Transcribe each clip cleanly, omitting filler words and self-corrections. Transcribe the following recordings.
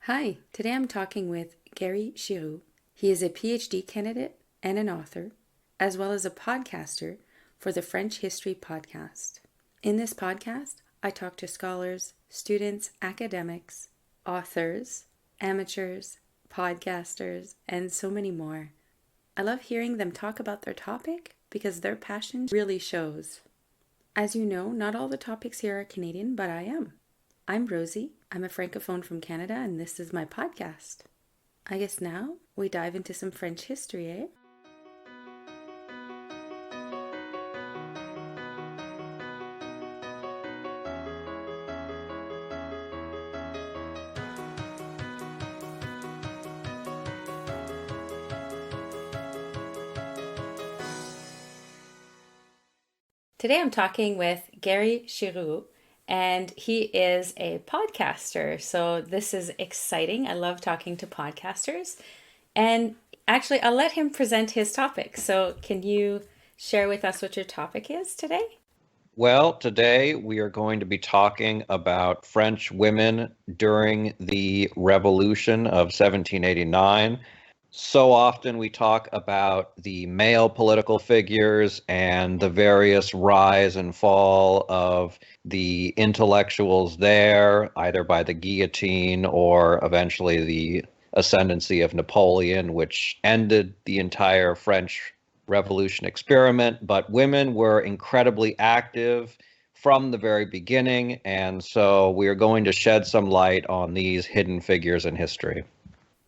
Hi, today I'm talking with Gary Girod. He is a PhD candidate and an author, as well as a podcaster for the French History Podcast. In this podcast, I talk to scholars, students, academics, authors, amateurs, podcasters, and so many more. I love hearing them talk about their topic because their passion really shows. As you know, not all the topics here are Canadian, but I am. I'm Rosie. I'm a francophone from Canada, and this is my podcast. I guess now we dive into some French history, eh? Today I'm talking with Gary Girod, and he is a podcaster. So this is exciting. I love talking to podcasters. And actually, I'll let him present his topic. So can you share with us what your topic is today? Well, today we are going to be talking about French women during the Revolution of 1789. So often we talk about the male political figures and the various rise and fall of the intellectuals there, either by the guillotine or eventually the ascendancy of Napoleon, which ended the entire French Revolution experiment. But women were incredibly active from the very beginning, and so we are going to shed some light on these hidden figures in history.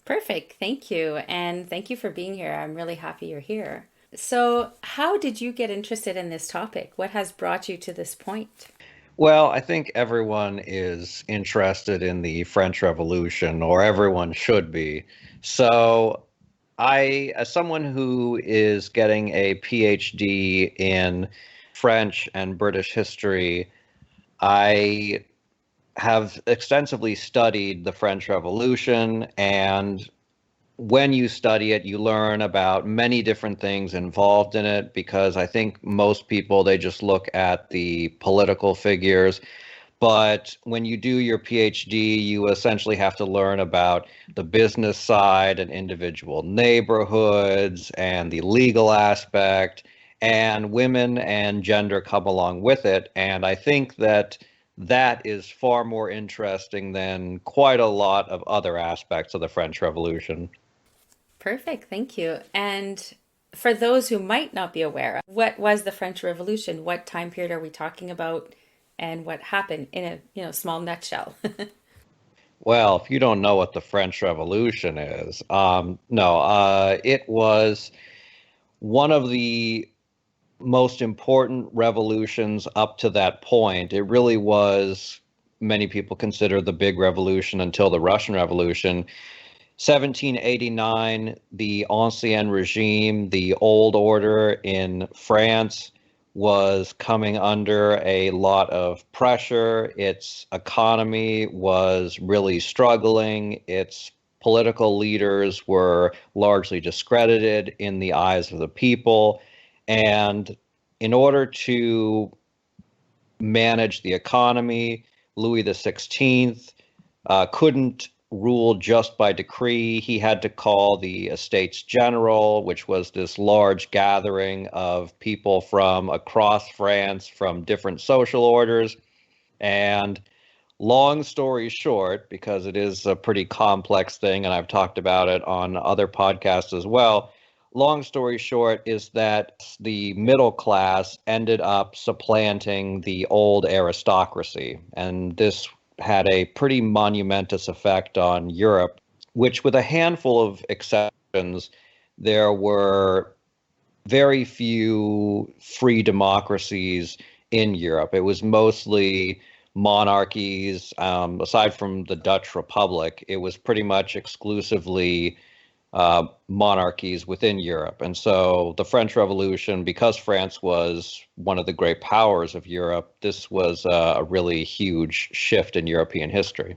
Perfect. Thank you. And thank you for being here. I'm really happy you're here. So, how did you get interested in this topic? What has brought you to this point? Well, I think everyone is interested in the French Revolution, or everyone should be. So, as someone who is getting a PhD in French and British history, I have extensively studied the French Revolution, and when you study it, you learn about many different things involved in it because I think most people they just look at the political figures. But when you do your PhD, you essentially have to learn about the business side and individual neighborhoods and the legal aspect, and women and gender come along with it. And I think that that is far more interesting than quite a lot of other aspects of the French Revolution. Perfect. Thank you. And for those who might not be aware, what was the French Revolution? What time period are we talking about? And what happened in a, small nutshell? Well, if you don't know what the French Revolution is, no, it was one of the most important revolutions up to that point. It really was, many people consider the big revolution until the Russian Revolution. 1789, the Ancien Regime, the old order in France, was coming under a lot of pressure. Its economy was really struggling. Its political leaders were largely discredited in the eyes of the people. And in order to manage the economy, Louis XVI couldn't rule just by decree. He had to call the Estates General, which was this large gathering of people from across France, from different social orders. And long story short, because it is a pretty complex thing, and I've talked about it on other podcasts as well. Long story short is that the middle class ended up supplanting the old aristocracy. And this had a pretty monumentous effect on Europe, which, with a handful of exceptions, there were very few free democracies in Europe. It was mostly monarchies. Aside from the Dutch Republic, it was pretty much exclusively monarchies within Europe. And so the French Revolution, because France was one of the great powers of Europe, this was a really huge shift in European history.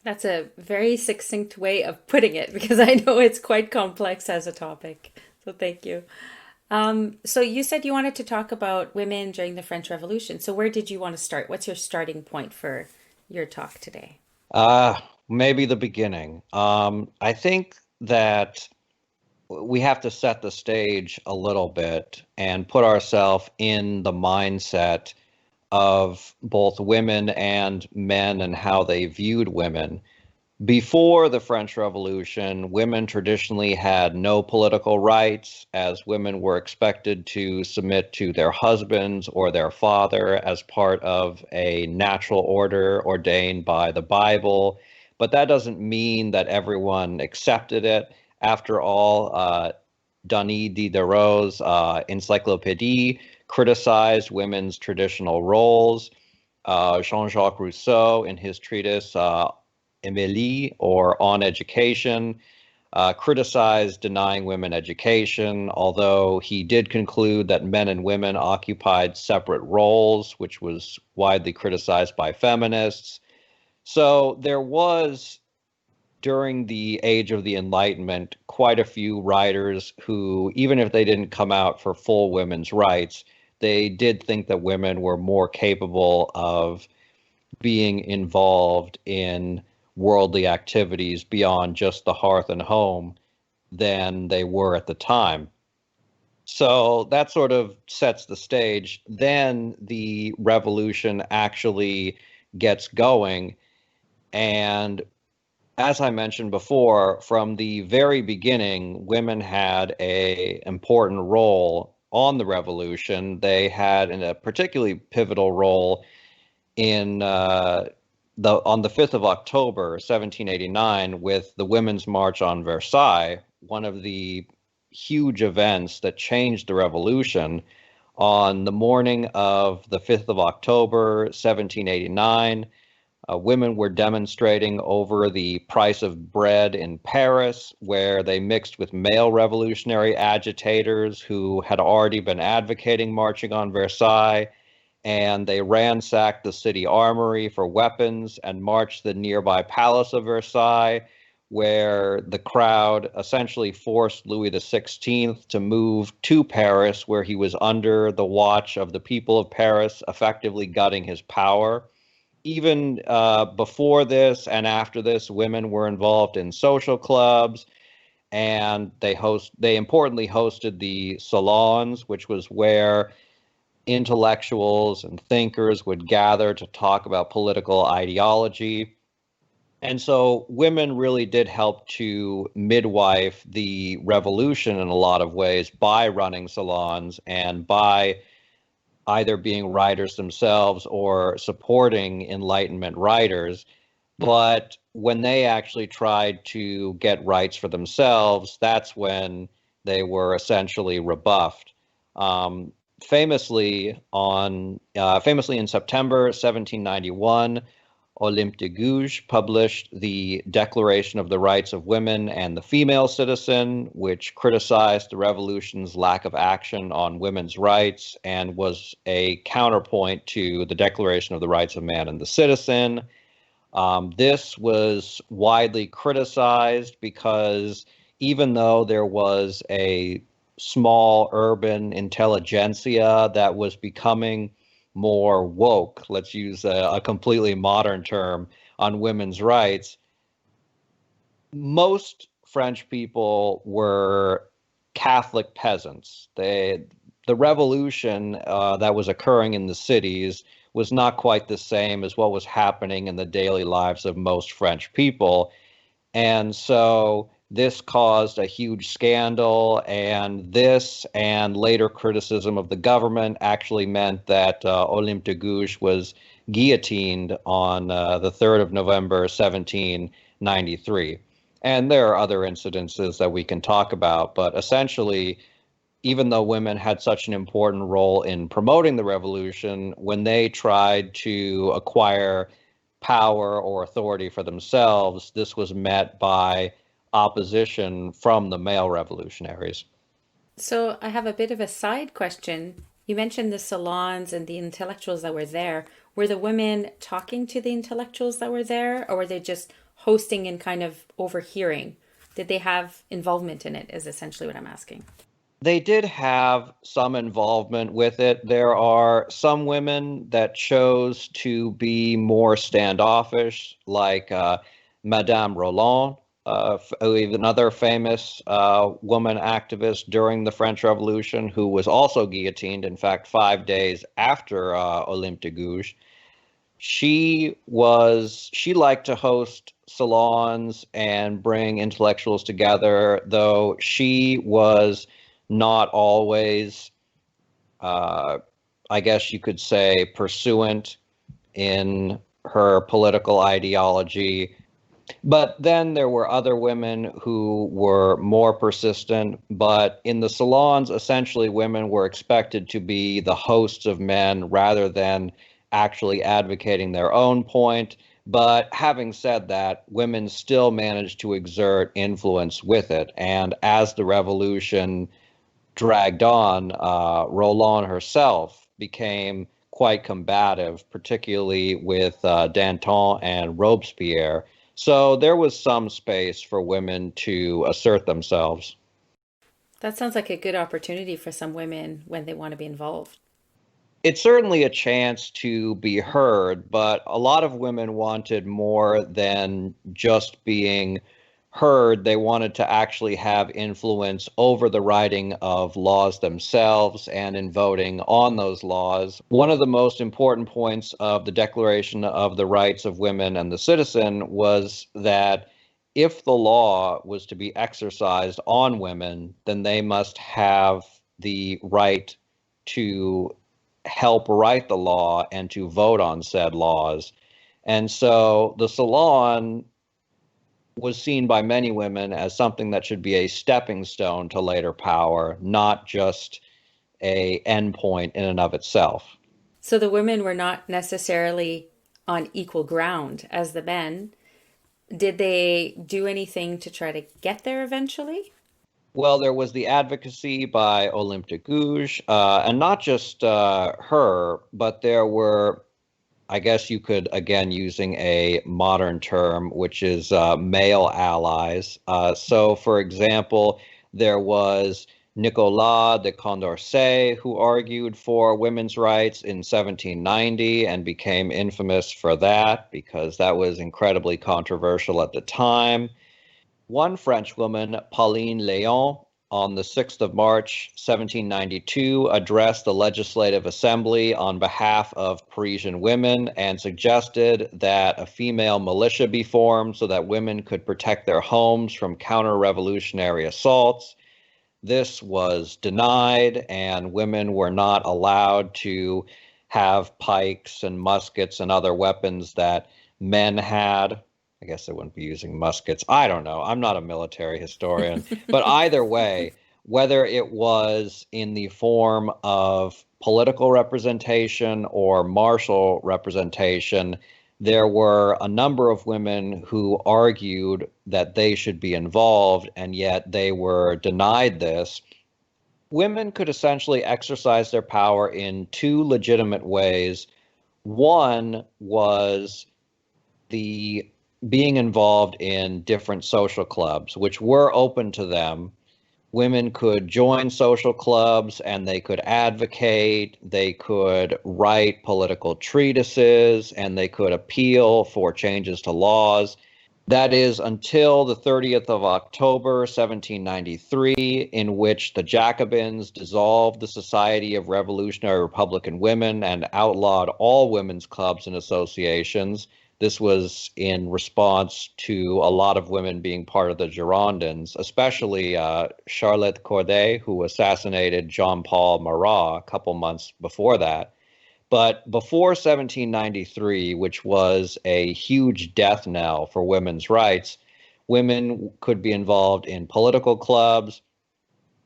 That's a very succinct way of putting it because I know it's quite complex as a topic. So thank you. So you said you wanted to talk about women during the French Revolution. So where did you want to start? What's your starting point for your talk today? Maybe the beginning. I think that we have to set the stage a little bit and put ourselves in the mindset of both women and men and how they viewed women. Before the French Revolution, women traditionally had no political rights, as women were expected to submit to their husbands or their father as part of a natural order ordained by the Bible. But that doesn't mean that everyone accepted it. After all, Denis Diderot's Encyclopédie criticized women's traditional roles. Jean-Jacques Rousseau, in his treatise Emilie, or On Education, criticized denying women education, although he did conclude that men and women occupied separate roles, which was widely criticized by feminists. So there was, during the age of the Enlightenment, quite a few writers who, even if they didn't come out for full women's rights, they did think that women were more capable of being involved in worldly activities beyond just the hearth and home than they were at the time. So that sort of sets the stage. Then the revolution actually gets going. And as I mentioned before, from the very beginning, women had a important role on the revolution. They had a particularly pivotal role in on the 5th of October, 1789, with the Women's March on Versailles, one of the huge events that changed the revolution. On the morning of the 5th of October, 1789, women were demonstrating over the price of bread in Paris, where they mixed with male revolutionary agitators who had already been advocating marching on Versailles, and they ransacked the city armory for weapons and marched the nearby Palace of Versailles, where the crowd essentially forced Louis XVI to move to Paris, where he was under the watch of the people of Paris, effectively gutting his power. Even before this and after this, women were involved in social clubs, and they importantly hosted the salons, which was where intellectuals and thinkers would gather to talk about political ideology. And so women really did help to midwife the revolution in a lot of ways by running salons and by either being writers themselves or supporting Enlightenment writers. But when they actually tried to get rights for themselves, that's when they were essentially rebuffed. Um, famously in September 1791, Olympe de Gouges published the Declaration of the Rights of Women and the Female Citizen, which criticized the revolution's lack of action on women's rights and was a counterpoint to the Declaration of the Rights of Man and the Citizen. This was widely criticized because even though there was a small urban intelligentsia that was becoming more woke, let's use a completely modern term, on women's rights, most French people were Catholic peasants. The revolution that was occurring in the cities was not quite the same as what was happening in the daily lives of most French people. And so this caused a huge scandal, and this and later criticism of the government actually meant that Olympe de Gouges was guillotined on the 3rd of November, 1793. And there are other incidences that we can talk about, but essentially, even though women had such an important role in promoting the revolution, when they tried to acquire power or authority for themselves, this was met by opposition from the male revolutionaries. So I have a bit of a side question. You mentioned the salons and the intellectuals that were there. Were the women talking to the intellectuals that were there, or were they just hosting and kind of overhearing? Did they have involvement in it, is essentially what I'm asking. They did have some involvement with it. There are some women that chose to be more standoffish, like Madame Rolon, another famous woman activist during the French Revolution, who was also guillotined, in fact, 5 days after Olympe de Gouges. She liked to host salons and bring intellectuals together, though she was not always, I guess you could say, pursuant in her political ideology. But then there were other women who were more persistent. But in the salons, essentially, women were expected to be the hosts of men rather than actually advocating their own point. But having said that, women still managed to exert influence with it. And as the revolution dragged on, Rolon herself became quite combative, particularly with Danton and Robespierre. So there was some space for women to assert themselves. That sounds like a good opportunity for some women when they want to be involved. It's certainly a chance to be heard, but a lot of women wanted more than just being heard. They wanted to actually have influence over the writing of laws themselves and in voting on those laws. One of the most important points of the Declaration of the Rights of Women and the Citizen was that if the law was to be exercised on women, then they must have the right to help write the law and to vote on said laws. And so the salon was seen by many women as something that should be a stepping stone to later power, not just a endpoint in and of itself. So the women were not necessarily on equal ground as the men. Did they do anything to try to get there eventually? Well, there was the advocacy by Olympe de Gouges, and not just her, but there were, I guess you could, again, using a modern term, which is male allies. So, for example, there was Nicolas de Condorcet, who argued for women's rights in 1790 and became infamous for that because that was incredibly controversial at the time. One French woman, Pauline Léon, on the 6th of March, 1792, addressed the Legislative Assembly on behalf of Parisian women and suggested that a female militia be formed so that women could protect their homes from counter-revolutionary assaults. This was denied, and women were not allowed to have pikes and muskets and other weapons that men had. I guess they wouldn't be using muskets. I don't know. I'm not a military historian. But either way, whether it was in the form of political representation or martial representation, there were a number of women who argued that they should be involved, and yet they were denied this. Women could essentially exercise their power in two legitimate ways. One was the being involved in different social clubs, which were open to them. Women could join social clubs and they could advocate, they could write political treatises, and they could appeal for changes to laws. That is until the 30th of October, 1793, in which the Jacobins dissolved the Society of Revolutionary Republican Women and outlawed all women's clubs and associations. This was in response to a lot of women being part of the Girondins, especially Charlotte Corday, who assassinated Jean-Paul Marat a couple months before that. But before 1793, which was a huge death knell for women's rights, women could be involved in political clubs.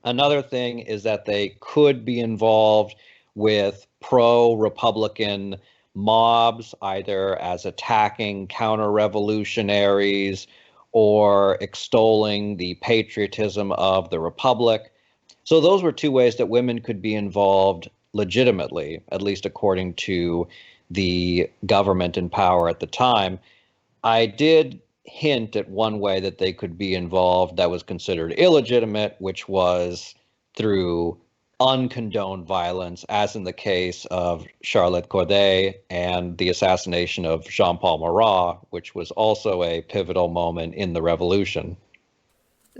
Another thing is that they could be involved with pro-Republican mobs, either as attacking counter-revolutionaries or extolling the patriotism of the Republic. So those were two ways that women could be involved legitimately, at least according to the government in power at the time. I did hint at one way that they could be involved that was considered illegitimate, which was through uncondoned violence, as in the case of Charlotte Corday and the assassination of Jean-Paul Marat, which was also a pivotal moment in the revolution.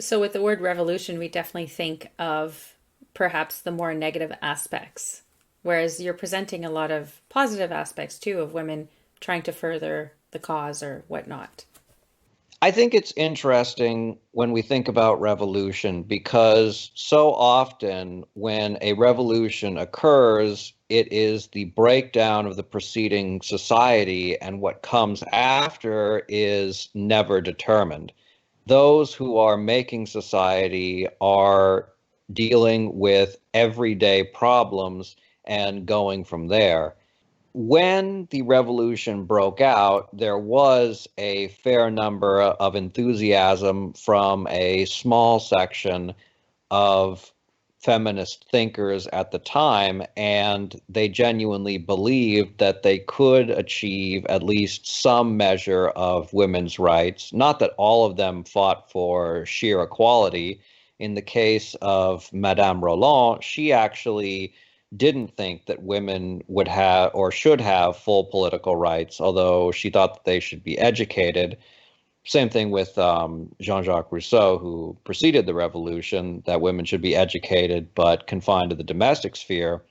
So, with the word revolution, we definitely think of perhaps the more negative aspects, whereas you're presenting a lot of positive aspects too of women trying to further the cause or whatnot. I think it's interesting when we think about revolution because so often when a revolution occurs, it is the breakdown of the preceding society, and what comes after is never determined. Those who are making society are dealing with everyday problems and going from there. When the revolution broke out, there was a fair number of enthusiasm from a small section of feminist thinkers at the time, and they genuinely believed that they could achieve at least some measure of women's rights. Not that all of them fought for sheer equality. In the case of Madame Rolon, she actually didn't think that women would have or should have full political rights, although she thought that they should be educated. Same thing with Jean-Jacques Rousseau, who preceded the revolution, that women should be educated but confined to the domestic sphere.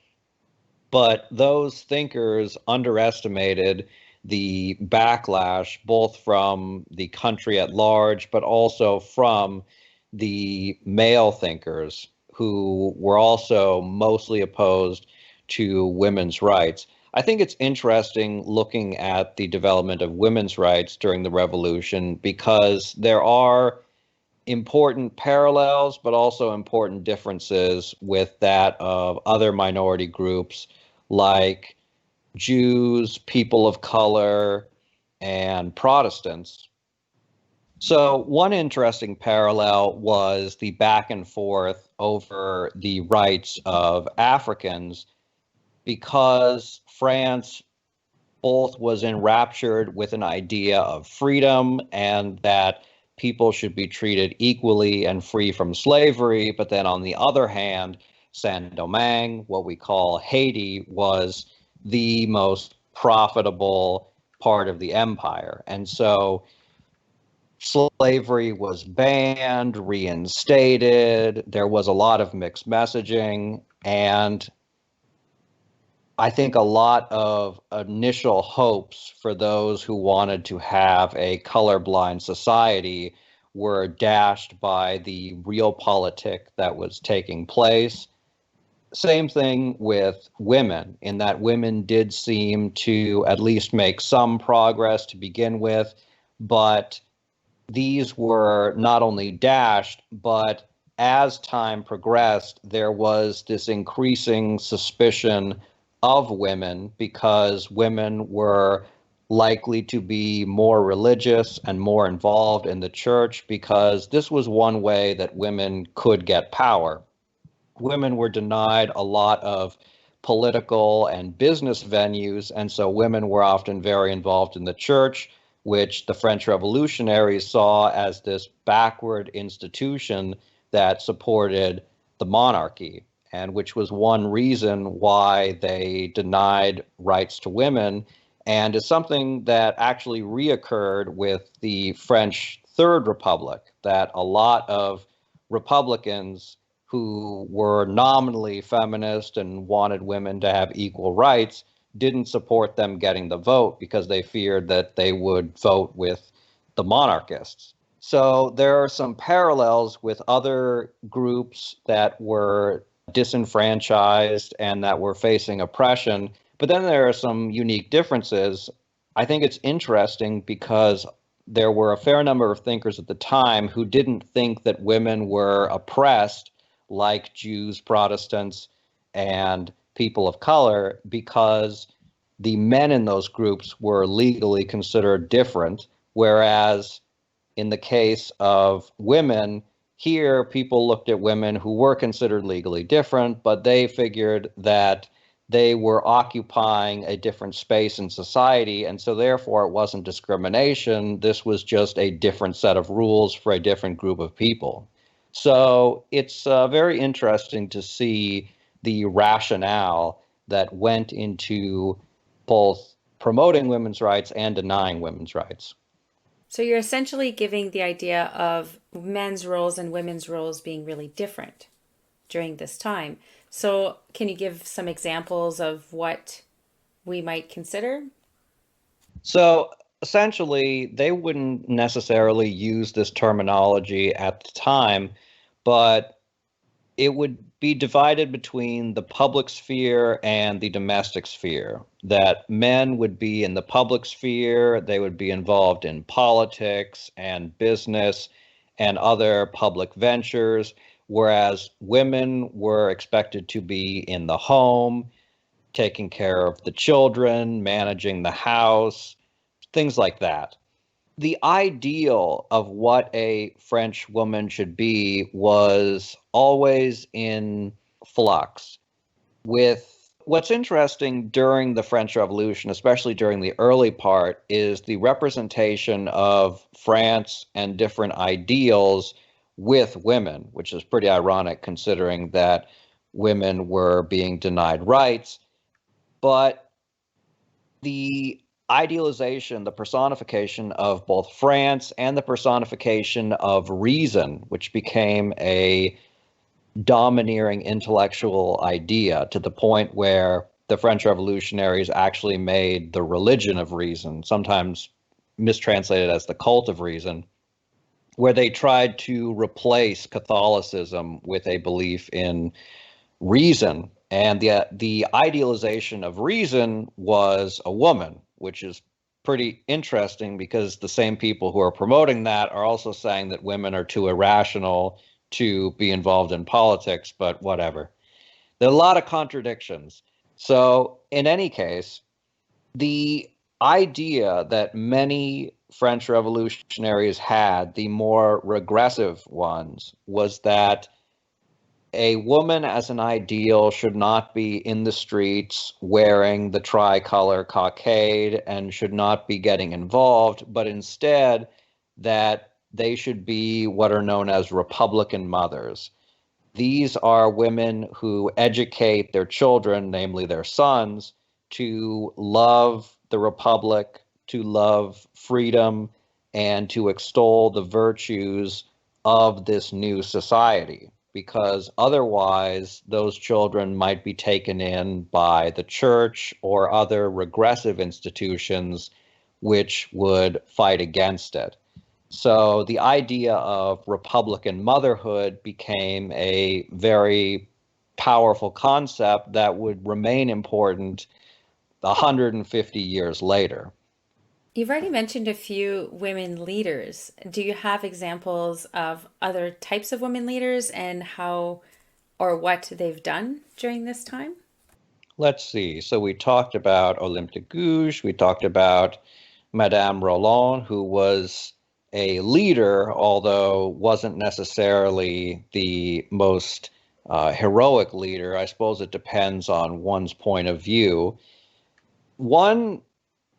But those thinkers underestimated the backlash, both from the country at large, but also from the male thinkers who were also mostly opposed to women's rights. I think it's interesting looking at the development of women's rights during the revolution because there are important parallels, but also important differences with that of other minority groups like Jews, people of color, and Protestants. So, one interesting parallel was the back and forth over the rights of Africans because France both was enraptured with an idea of freedom and that people should be treated equally and free from slavery. But then on the other hand, Saint-Domingue, what we call Haiti, was the most profitable part of the empire. And so slavery was banned, reinstated. There was a lot of mixed messaging. And I think a lot of initial hopes for those who wanted to have a colorblind society were dashed by the realpolitik that was taking place. Same thing with women, in that women did seem to at least make some progress to begin with, but these were not only dashed, but as time progressed, there was this increasing suspicion of women because women were likely to be more religious and more involved in the church because this was one way that women could get power. Women were denied a lot of political and business venues, and so women were often very involved in the church, which the French revolutionaries saw as this backward institution that supported the monarchy, and which was one reason why they denied rights to women, and is something that actually reoccurred with the French Third Republic, that a lot of Republicans who were nominally feminist and wanted women to have equal rights didn't support them getting the vote because they feared that they would vote with the monarchists. So there are some parallels with other groups that were disenfranchised and that were facing oppression. But then there are some unique differences. I think it's interesting because there were a fair number of thinkers at the time who didn't think that women were oppressed like Jews, Protestants, and people of color because the men in those groups were legally considered different, whereas in the case of women, here people looked at women who were considered legally different, but they figured that they were occupying a different space in society, and so therefore it wasn't discrimination. This was just a different set of rules for a different group of people. So it's very interesting to see the rationale that went into both promoting women's rights and denying women's rights. So you're essentially giving the idea of men's roles and women's roles being really different during this time. So can you give some examples of what we might consider? So essentially, they wouldn't necessarily use this terminology at the time, but it would be divided between the public sphere and the domestic sphere. That men would be in the public sphere, they would be involved in politics and business and other public ventures, whereas women were expected to be in the home, taking care of the children, managing the house, things like that. The ideal of what a French woman should be was always in flux. With what's interesting during the French Revolution, especially during the early part, is the representation of France and different ideals with women, which is pretty ironic considering that women were being denied rights. But the idealization, the personification of both France and the personification of reason, which became a domineering intellectual idea to the point where the French revolutionaries actually made the religion of reason, sometimes mistranslated as the cult of reason, where they tried to replace Catholicism with a belief in reason. And the idealization of reason was a woman, which is pretty interesting because the same people who are promoting that are also saying that women are too irrational to be involved in politics, but whatever. There are a lot of contradictions. So, in any case, the idea that many French revolutionaries had, the more regressive ones, was that a woman as an ideal should not be in the streets wearing the tricolor cockade and should not be getting involved, but instead that they should be what are known as Republican mothers. These are women who educate their children, namely their sons, to love the Republic, to love freedom, and to extol the virtues of this new society. Because otherwise, those children might be taken in by the church or other regressive institutions which would fight against it. So the idea of Republican motherhood became a very powerful concept that would remain important 150 years later. You've already mentioned a few women leaders. Do you have examples of other types of women leaders and how or what they've done during this time? Let's see. So we talked about Olympe de Gouges, we talked about Madame Rolon, who was a leader, although wasn't necessarily the most heroic leader. I suppose it depends on one's point of view. One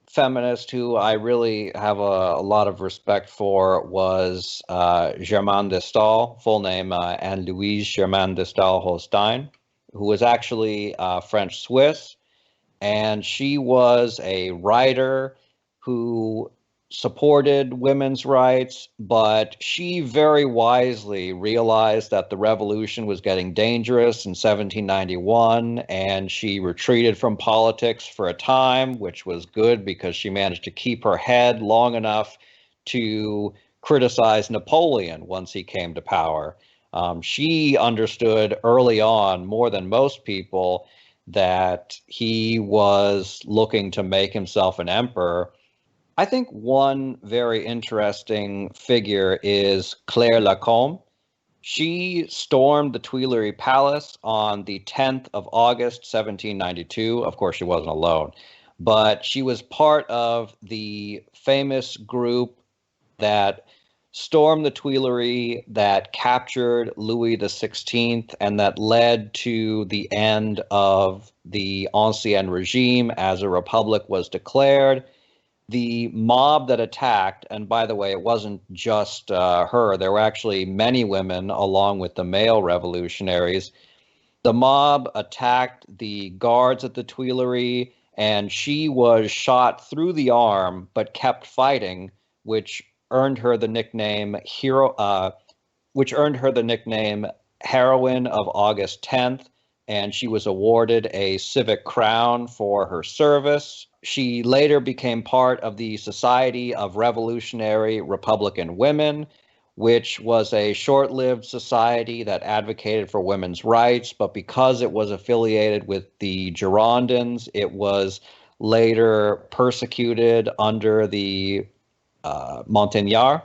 feminist who I really have a lot of respect for was Germaine de Stael, full name Anne-Louise Germaine de Stael-Holstein, who was actually French-Swiss, and she was a writer who supported women's rights, but she very wisely realized that the revolution was getting dangerous in 1791, and she retreated from politics for a time, which was good because she managed to keep her head long enough to criticize Napoleon once he came to power. She understood early on, more than most people, that he was looking to make himself an emperor. I think one very interesting figure is Claire Lacombe. She stormed the Tuileries Palace on the 10th of August, 1792. Of course, she wasn't alone, but she was part of the famous group that stormed the Tuileries, that captured Louis XVI, and that led to the end of the Ancien Regime as a republic was declared. The mob that attacked, and by the way, it wasn't just her, there were actually many women along with the male revolutionaries. The mob attacked the guards at the Tuileries, and she was shot through the arm but kept fighting, which earned her the nickname Heroine of August 10th, and she was awarded a Civic Crown for her service. She later became part of the Society of Revolutionary Republican Women, which was a short-lived society that advocated for women's rights, but because it was affiliated with the Girondins, it was later persecuted under the Montagnards.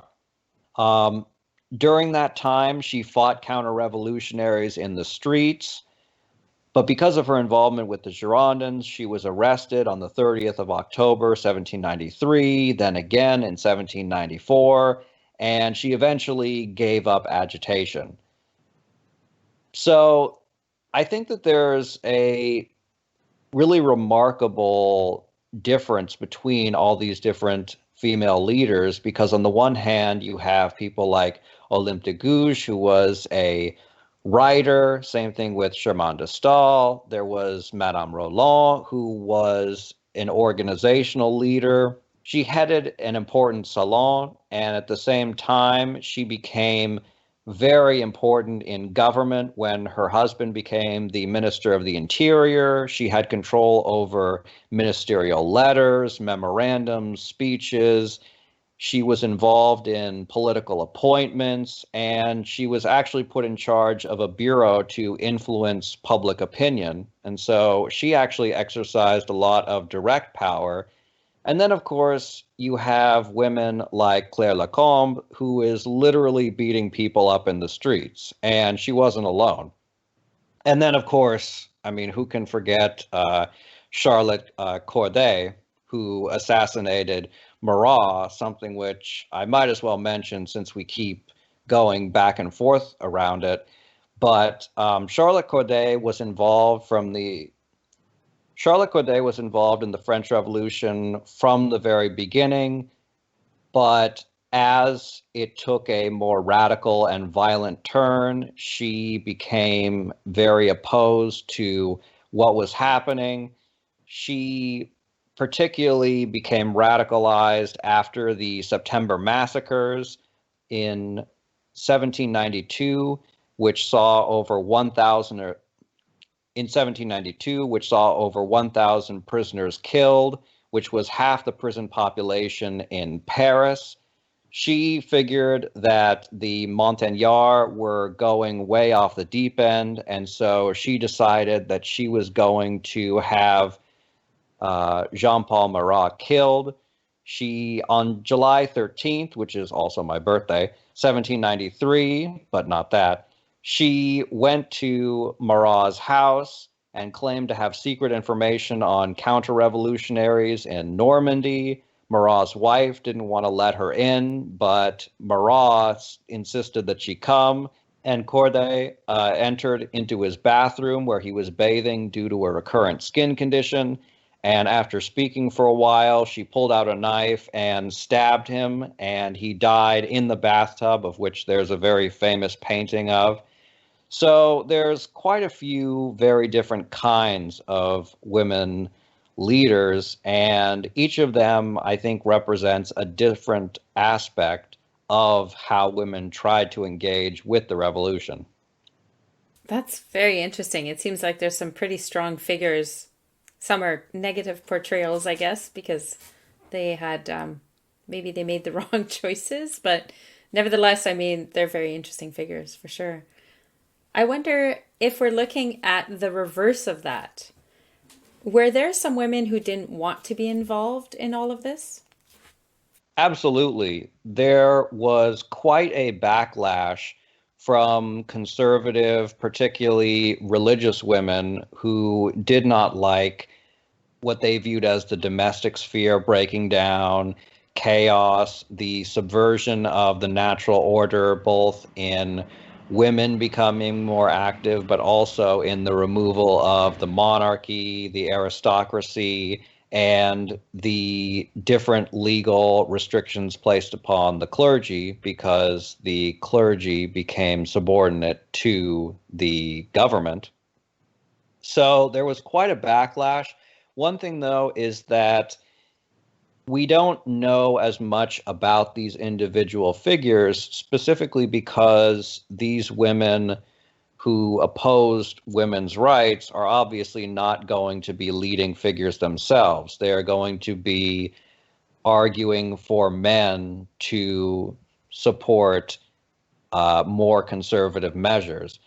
During that time, she fought counter-revolutionaries in the streets, but because of her involvement with the Girondins, she was arrested on the 30th of October, 1793, then again in 1794, and she eventually gave up agitation. So I think that there's a really remarkable difference between all these different female leaders, because on the one hand, you have people like Olympe de Gouges, who was a writer, same thing with Germaine de Stael. There was Madame Rolon, who was an organizational leader. She headed an important salon, and at the same time, she became very important in government when her husband became the Minister of the Interior. She had control over ministerial letters, memorandums, speeches. She was involved in political appointments, and she was actually put in charge of a bureau to influence public opinion. And so she actually exercised a lot of direct power. And then, of course, you have women like Claire Lacombe, who is literally beating people up in the streets, and she wasn't alone. And then, of course, I mean, who can forget Charlotte Corday, who assassinated Marat, something which I might as well mention since we keep going back and forth around it. But Charlotte Corday was involved in the French Revolution from the very beginning, but as it took a more radical and violent turn, she became very opposed to what was happening. She particularly became radicalized after the September massacres in 1792, which saw over 1,000 prisoners killed, which was half the prison population in Paris. She figured that the Montagnards were going way off the deep end, and so she decided that she was going to have Jean-Paul Marat killed. She, on July 13th, which is also my birthday, 1793, but not that, she went to Marat's house and claimed to have secret information on counter-revolutionaries in Normandy. Marat's wife didn't want to let her in, but Marat insisted that she come, and Corday entered into his bathroom where he was bathing due to a recurrent skin condition. And after speaking for a while, she pulled out a knife and stabbed him, and he died in the bathtub, of which there's a very famous painting of. So there's quite a few very different kinds of women leaders, and each of them, I think, represents a different aspect of how women tried to engage with the revolution. That's very interesting. It seems like there's some pretty strong figures. Some are negative portrayals, I guess, because they had maybe they made the wrong choices, but nevertheless, I mean, they're very interesting figures for sure. I wonder if we're looking at the reverse of that. Were there some women who didn't want to be involved in all of this? Absolutely. There was quite a backlash from conservative, particularly religious women who did not like what they viewed as the domestic sphere breaking down, chaos, the subversion of the natural order, both in women becoming more active, but also in the removal of the monarchy, the aristocracy, and the different legal restrictions placed upon the clergy, because the clergy became subordinate to the government. So there was quite a backlash. One thing, though, is that we don't know as much about these individual figures, specifically because these women who opposed women's rights are obviously not going to be leading figures themselves. They are going to be arguing for men to support more conservative measures.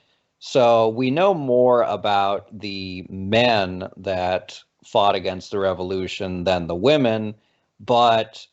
So we know more about the men that fought against the revolution than the women, but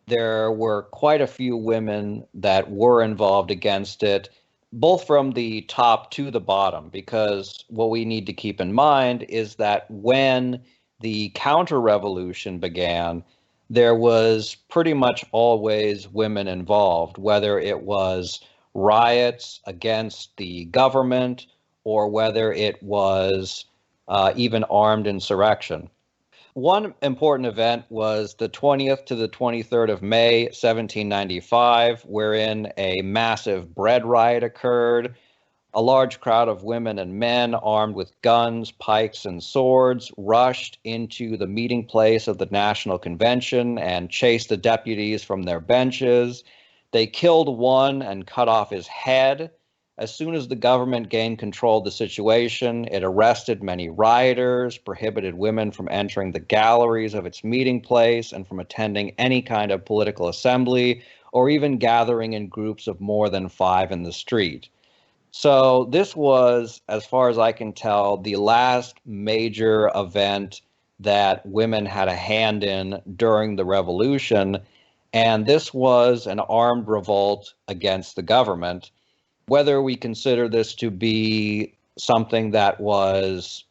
there were quite a few women that were involved against it, both from the top to the bottom, because what we need to keep in mind is that when the counter revolution began, there was pretty much always women involved, whether it was riots against the government or whether it was even armed insurrection. One important event was the 20th to the 23rd of May, 1795, wherein a massive bread riot occurred. A large crowd of women and men armed with guns, pikes, and swords rushed into the meeting place of the National Convention and chased the deputies from their benches. They killed one and cut off his head. As soon as the government gained control of the situation, it arrested many rioters, prohibited women from entering the galleries of its meeting place and from attending any kind of political assembly or even gathering in groups of more than 5 in the street. So this was, as far as I can tell, the last major event that women had a hand in during the revolution. And this was an armed revolt against the government. Whether we consider this to be something that was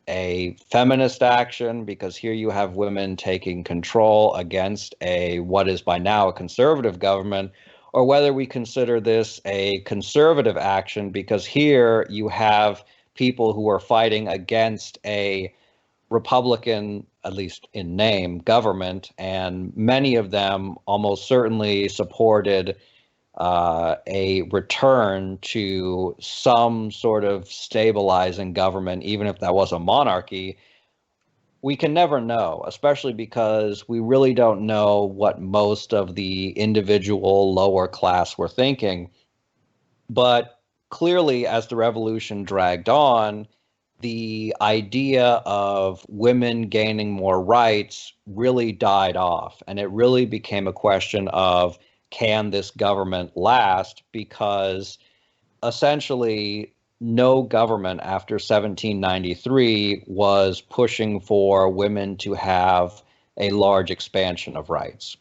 a feminist action, because here you have women taking control against a what is by now a conservative government, or whether we consider this a conservative action, because here you have people who are fighting against a Republican, at least in name, government, and many of them almost certainly supported a return to some sort of stabilizing government, even if that was a monarchy. We can never know, especially because we really don't know what most of the individual lower class were thinking. But clearly, as the revolution dragged on, the idea of women gaining more rights really died off. And it really became a question of, can this government last? Because essentially, no government after 1793 was pushing for women to have a large expansion of rights.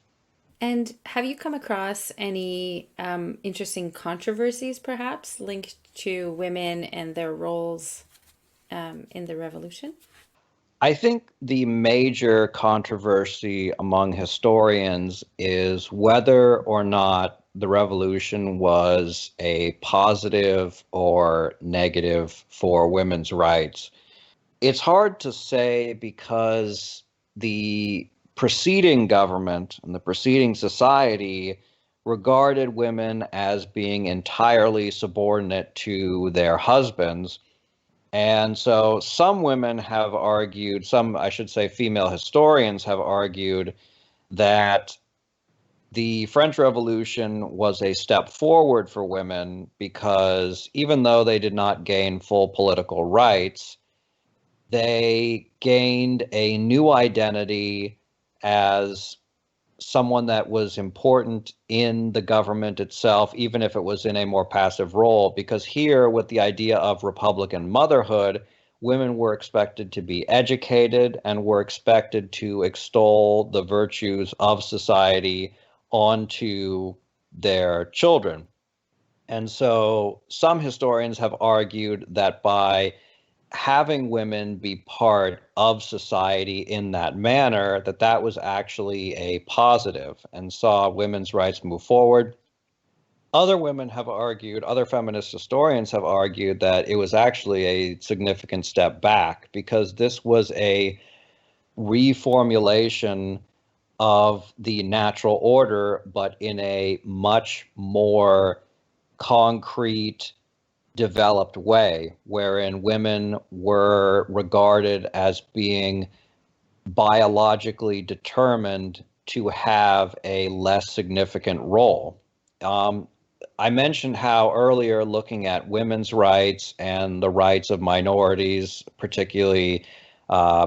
And have you come across any interesting controversies, perhaps linked to women and their roles in the revolution? I think the major controversy among historians is whether or not the revolution was a positive or negative for women's rights. It's hard to say because the preceding government and the preceding society regarded women as being entirely subordinate to their husbands. And so some women have argued, some, I should say, female historians have argued that the French Revolution was a step forward for women because even though they did not gain full political rights, they gained a new identity as someone that was important in the government itself, even if it was in a more passive role. Because here, with the idea of Republican motherhood, women were expected to be educated and were expected to extol the virtues of society onto their children. And so some historians have argued that by having women be part of society in that manner, that that was actually a positive and saw women's rights move forward. Other women have argued, other feminist historians have argued that it was actually a significant step back because this was a reformulation of the natural order, but in a much more concrete, developed way, wherein women were regarded as being biologically determined to have a less significant role. Um, I mentioned how earlier looking at women's rights and the rights of minorities, particularly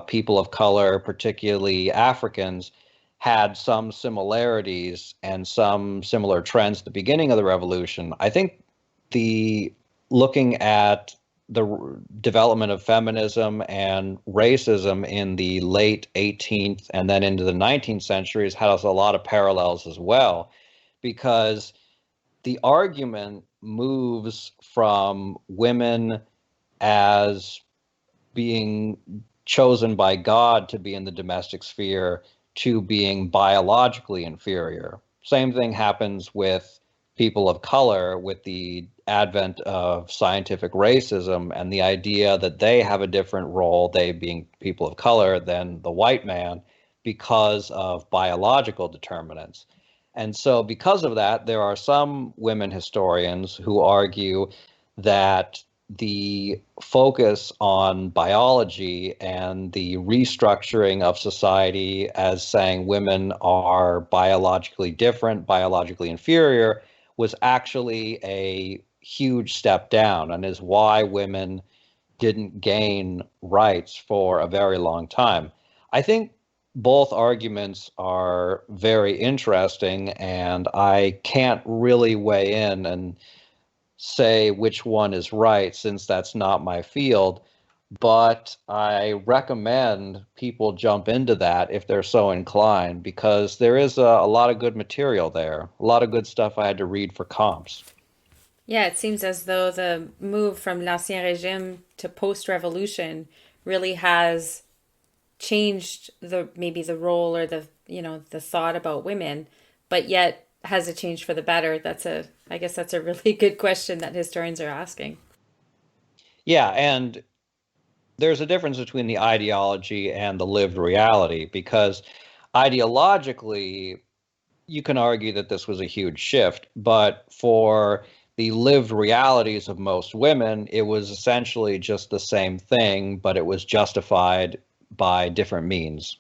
people of color, particularly Africans, had some similarities and some similar trends at the beginning of the revolution. I think the looking at the development of feminism and racism in the late 18th and then into the 19th centuries has a lot of parallels as well, because the argument moves from women as being chosen by God to be in the domestic sphere to being biologically inferior. Same thing happens with people of color with the advent of scientific racism and the idea that they have a different role, they being people of color, than the white man because of biological determinants. And so, because of that, there are some women historians who argue that the focus on biology and the restructuring of society as saying women are biologically different, biologically inferior, was actually a huge step down and is why women didn't gain rights for a very long time. I think both arguments are very interesting, and I can't really weigh in and say which one is right since that's not my field. But I recommend people jump into that if they're so inclined, because there is a lot of good material there, a lot of good stuff I had to read for comps. Yeah, it seems as though the move from l'Ancien Régime to post-revolution really has changed the maybe the role or the the thought about women, but yet has it changed for the better? I guess that's a really good question that historians are asking. Yeah, and there's a difference between the ideology and the lived reality, because ideologically, you can argue that this was a huge shift, but for the lived realities of most women, it was essentially just the same thing, but it was justified by different means.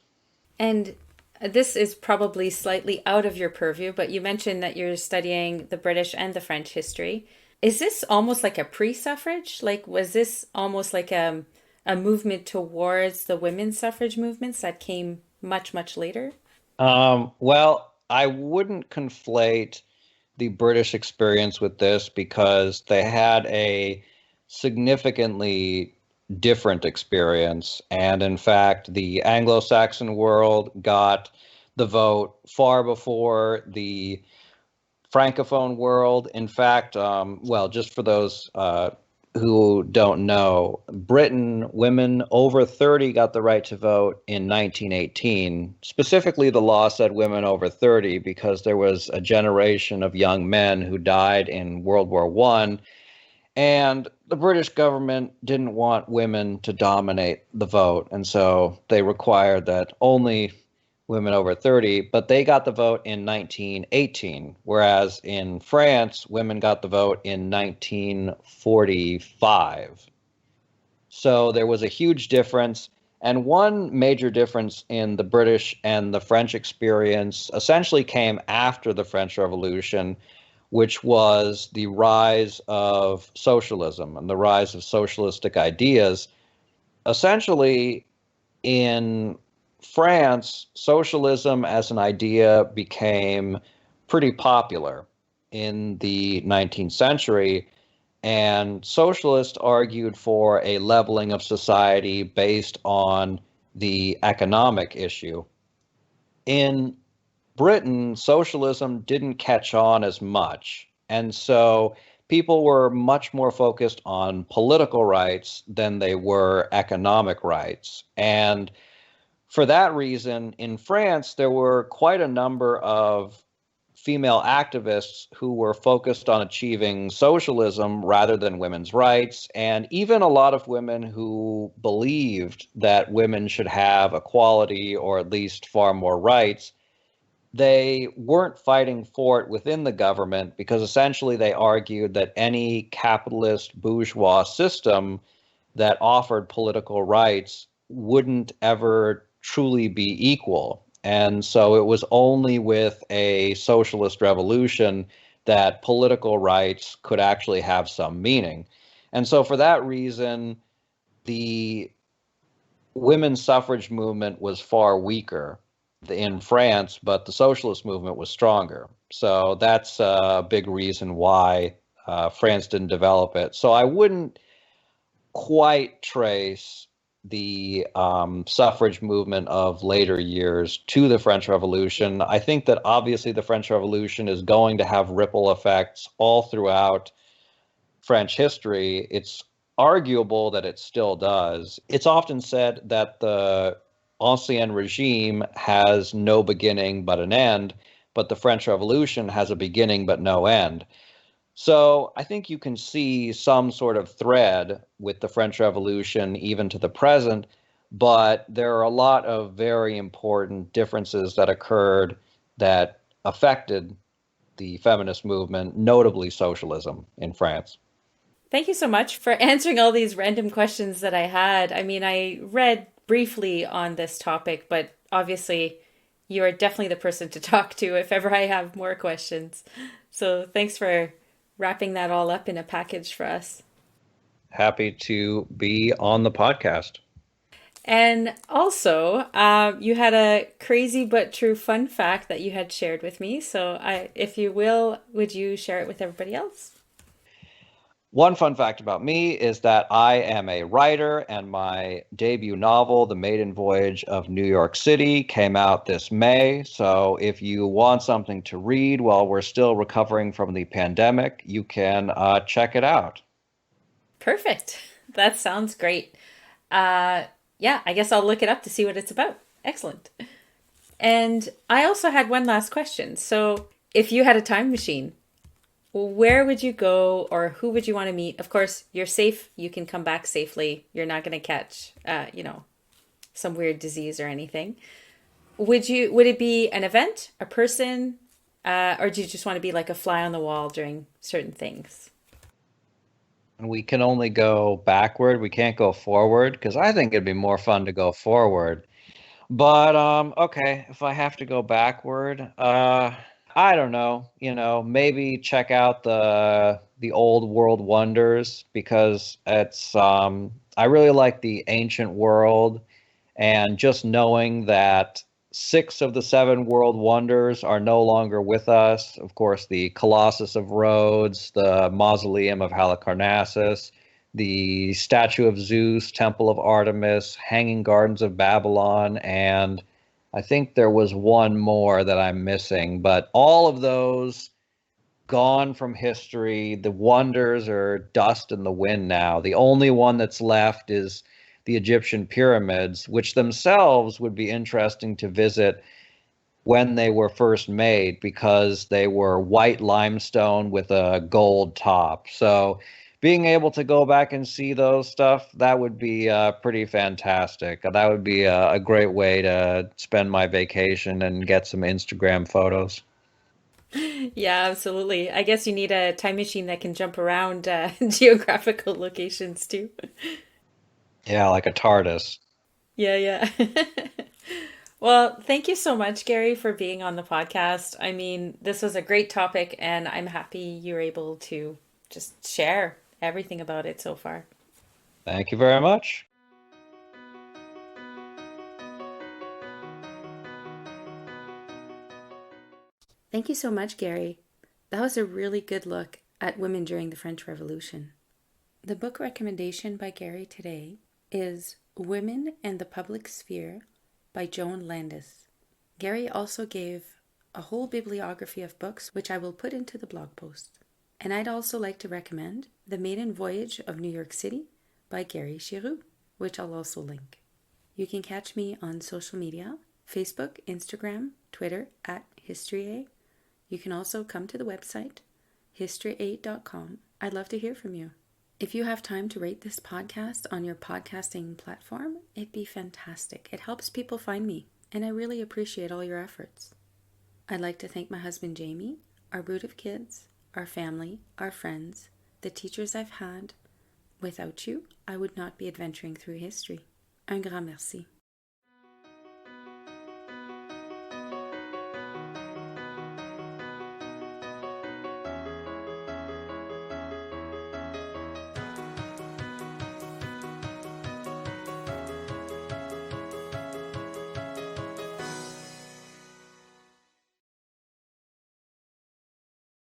And this is probably slightly out of your purview, but you mentioned that you're studying the British and the French history. Is this almost like a pre-suffrage? Like, was this almost like a movement towards the women's suffrage movements that came much, much later? Well, I wouldn't conflate the British experience with this because they had a significantly different experience. And in fact, the Anglo-Saxon world got the vote far before the Francophone world. In fact, well, just for those who don't know, Britain, women over 30 got the right to vote in 1918. Specifically, the law said women over 30 because there was a generation of young men who died in World War I, and the British government didn't want women to dominate the vote, and so they required that only women over 30, but they got the vote in 1918, whereas in France, women got the vote in 1945. So there was a huge difference. And one major difference in the British and the French experience essentially came after the French Revolution, which was the rise of socialism and the rise of socialistic ideas. Essentially, in France, socialism as an idea became pretty popular in the 19th century, and socialists argued for a leveling of society based on the economic issue. In Britain, socialism didn't catch on as much, and so people were much more focused on political rights than they were economic rights. And for that reason, in France, there were quite a number of female activists who were focused on achieving socialism rather than women's rights, and even a lot of women who believed that women should have equality or at least far more rights. they weren't fighting for it within the government because essentially they argued that any capitalist bourgeois system that offered political rights wouldn't ever truly be equal. And so it was only with a socialist revolution that political rights could actually have some meaning. And so for that reason, the women's suffrage movement was far weaker in France, but the socialist movement was stronger. So that's a big reason why France didn't develop it. So I wouldn't quite trace the suffrage movement of later years to the French Revolution. I think that obviously the French Revolution is going to have ripple effects all throughout French history. It's arguable that it still does. It's often said that the Ancien regime has no beginning but an end, but the French Revolution has a beginning but no end. So I think you can see some sort of thread with the French Revolution even to the present, but there are a lot of very important differences that occurred that affected the feminist movement, notably socialism in France. Thank you so much for answering all these random questions that I had. I mean, I read briefly on this topic, but obviously you are definitely the person to talk to if ever I have more questions. So thanks for wrapping that all up in a package for us. Happy to be on the podcast. And also, you had a crazy but true fun fact that you had shared with me. So, if you will, would you share it with everybody else? One fun fact about me is that I am a writer, and my debut novel, The Maiden Voyage of New York City, came out this May. So if you want something to read while we're still recovering from the pandemic, you can check it out. Perfect. That sounds great. Uh, yeah, I guess I'll look it up to see what it's about. Excellent. And I also had one last question. So, if you had a time machine, where would you go or who would you want to meet? Of course, you're safe. You can come back safely. You're not going to catch, some weird disease or anything. Would it be an event, a person, or do you just want to be like a fly on the wall during certain things? And we can only go backward. We can't go forward because I think it'd be more fun to go forward. But okay, if I have to go backward, I don't know, maybe check out the old world wonders because it's I really like the ancient world and just knowing that six of the seven world wonders are no longer with us. Of course, the Colossus of Rhodes, the Mausoleum of Halicarnassus, the Statue of Zeus, Temple of Artemis, Hanging Gardens of Babylon, and I think there was one more that I'm missing, but all of those gone from history. The wonders are dust in the wind now. The only one that's left is the Egyptian pyramids, which themselves would be interesting to visit when they were first made because they were white limestone with a gold top. So being able to go back and see those stuff, that would be pretty fantastic. That would be a great way to spend my vacation and get some Instagram photos. Yeah, absolutely. I guess you need a time machine that can jump around geographical locations too. Yeah, like a TARDIS. Yeah, yeah. Well, thank you so much, Gary, for being on the podcast. I mean, this was a great topic, and I'm happy you were able to just share everything about it so far. Thank you very much. Thank you so much, Gary. That was a really good look at women during the French Revolution. The book recommendation by Gary today is Women and the Public Sphere by Joan Landis. Gary also gave a whole bibliography of books, which I will put into the blog post. And I'd also like to recommend The Maiden Voyage of New York City by Gary Girod, which I'll also link. You can catch me on social media, Facebook, Instagram, Twitter at HistoryA. You can also come to the website, history8.com. I'd love to hear from you. If you have time to rate this podcast on your podcasting platform, it'd be fantastic. It helps people find me, and I really appreciate all your efforts. I'd like to thank my husband Jamie, our brood of kids, our family, our friends, the teachers I've had. Without you, I would not be adventuring through history. Un grand merci.